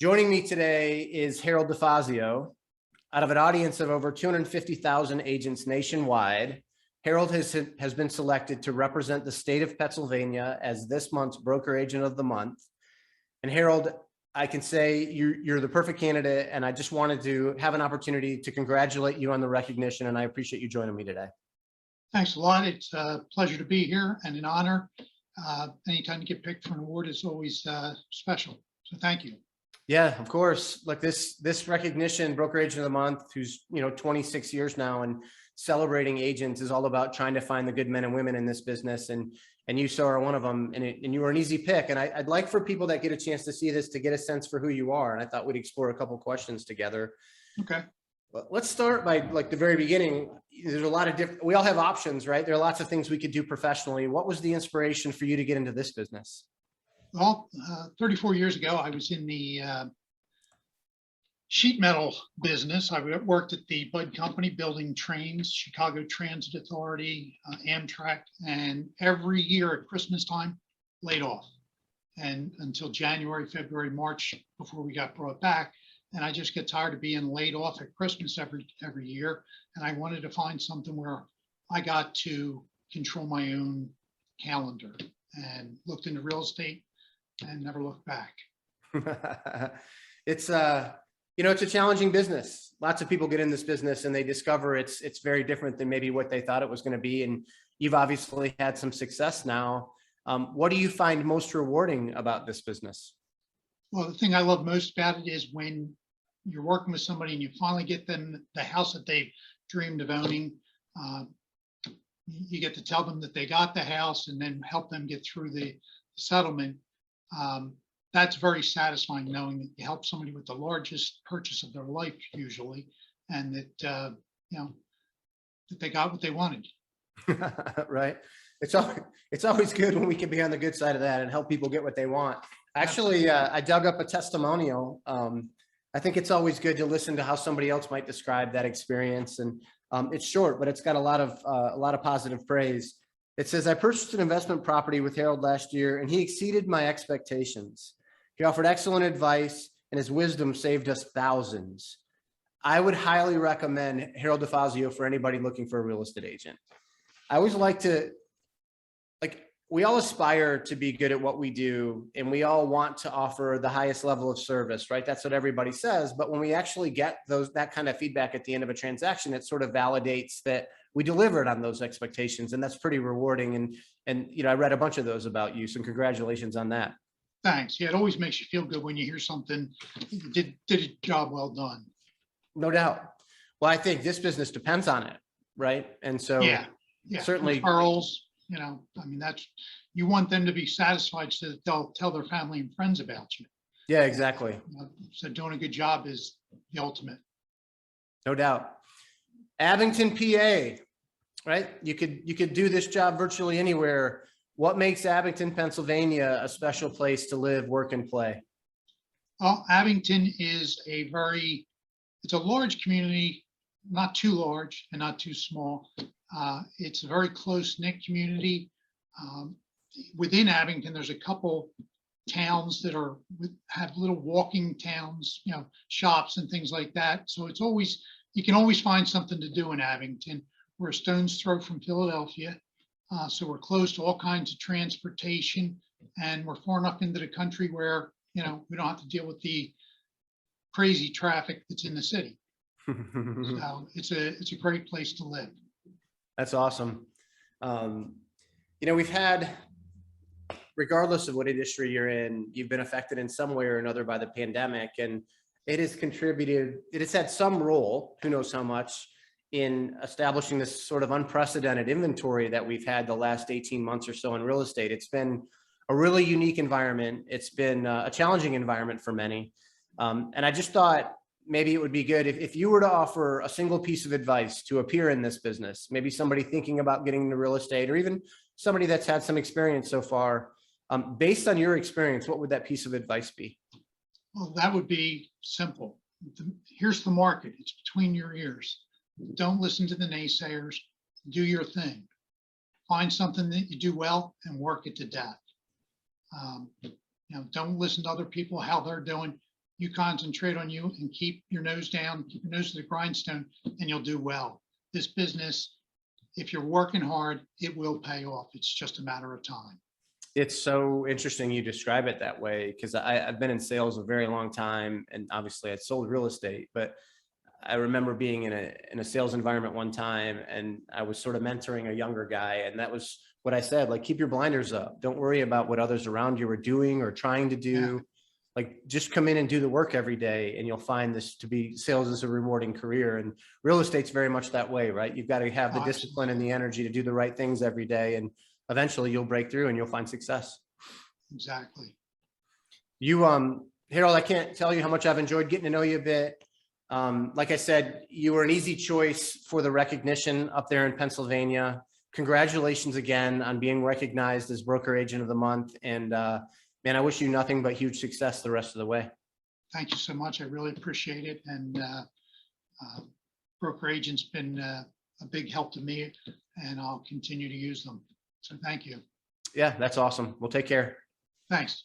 Joining me today is Harold DeFazio. Out of an audience of over 250,000 agents nationwide, Harold has been selected to represent the state of Pennsylvania as this month's Broker Agent of the Month. And Harold, I can say you're the perfect candidate, and I just wanted to have an opportunity to congratulate you on the recognition, and I appreciate you joining me today. Thanks a lot. It's a pleasure to be here and an honor. Anytime you get picked for an award is always special. So thank you. Yeah, of course. Like this recognition, Broker Agent of the Month, who's 26 years now and celebrating agents, is all about trying to find the good men and women in this business, and you so are one of them, and you were an easy pick. And I'd like for people that get a chance to see this to get a sense for who you are, and I thought we'd explore a couple questions together. Okay. Let's start by the very beginning. There's a lot of different, we all have options, right? There are lots of things we could do professionally. What was the inspiration for you to get into this business? Well, 34 years ago, I was in the sheet metal business. I worked at the Bud Company building trains, Chicago Transit Authority, Amtrak, and every year at Christmas time, laid off. And until January, February, March, before we got brought back. And I just get tired of being laid off at Christmas every year. And I wanted to find something where I got to control my own calendar, and looked into real estate and never looked back. It's it's a challenging business. Lots of people get in this business and they discover it's very different than maybe what they thought it was going to be. And you've obviously had some success now. What do you find most rewarding about this business? Well, the thing I love most about it is when you're working with somebody and you finally get them the house that they've dreamed of owning. You get to tell them that they got the house and then help them get through the settlement. That's very satisfying, knowing that you help somebody with the largest purchase of their life usually, and that that they got what they wanted. Right. It's always good when we can be on the good side of that and help people get what they want. Actually, I dug up a testimonial. I think it's always good to listen to how somebody else might describe that experience, and it's short, but it's got a lot of positive praise. It says, "I purchased an investment property with Harold last year, and he exceeded my expectations. He offered excellent advice, and his wisdom saved us thousands. I would highly recommend Harold DeFazio for anybody looking for a real estate agent." I always we all aspire to be good at what we do, and we all want to offer the highest level of service, right? That's what everybody says. But when we actually get that kind of feedback at the end of a transaction, it sort of validates that we delivered on those expectations, and that's pretty rewarding. And I read a bunch of those about you, so congratulations on that. Thanks. Yeah, it always makes you feel good when you hear something, you did a job well done. No doubt. Well, I think this business depends on it, right? And so yeah, certainly referrals. I mean, you want them to be satisfied so that they'll tell their family and friends about you. Yeah, exactly. So doing a good job is the ultimate. No doubt. Abington, PA, right? You could do this job virtually anywhere. What makes Abington, Pennsylvania a special place to live, work, and play? Well, Abington is it's a large community, not too large and not too small. It's a very close-knit community. Within Abington, there's a couple towns that have little walking towns, shops and things like that. So you can always find something to do in Abington. We're a stone's throw from Philadelphia. So we're close to all kinds of transportation, and we're far enough into the country where, we don't have to deal with the crazy traffic that's in the city. So it's a great place to live. That's awesome. We've had, regardless of what industry you're in, you've been affected in some way or another by the pandemic, and it has had some role, who knows how much, in establishing this sort of unprecedented inventory that we've had the last 18 months or so in real estate. It's been a really unique environment. It's been a challenging environment for many. And I just thought maybe it would be good if you were to offer a single piece of advice to appear in this business, maybe somebody thinking about getting into real estate, or even somebody that's had some experience so far. Based on your experience, what would that piece of advice be? Well, that would be simple. Here's the market. It's between your ears. Don't listen to the naysayers. Do your thing. Find something that you do well and work it to death. Don't listen to other people, how they're doing. You concentrate on you and keep your nose down, keep your nose to the grindstone, and you'll do well. This business, if you're working hard, it will pay off. It's just a matter of time. It's so interesting you describe it that way, because I've been in sales a very long time, and obviously I sold real estate, but I remember being in a sales environment one time, and I was sort of mentoring a younger guy, and that was what I said, like, keep your blinders up. Don't worry about what others around you are doing or trying to do. Like, just come in and do the work every day, and you'll find this to be, sales is a rewarding career, and real estate's very much that way, right? You've got to have the discipline and the energy to do the right things every day, and eventually you'll break through and you'll find success. Exactly. You, Harold, I can't tell you how much I've enjoyed getting to know you a bit. Like I said, you were an easy choice for the recognition up there in Pennsylvania. Congratulations again on being recognized as Broker Agent of the Month. And man, I wish you nothing but huge success the rest of the way. Thank you so much. I really appreciate it. And Broker Agent's been a big help to me, and I'll continue to use them. So thank you. Yeah, that's awesome. We'll take care. Thanks.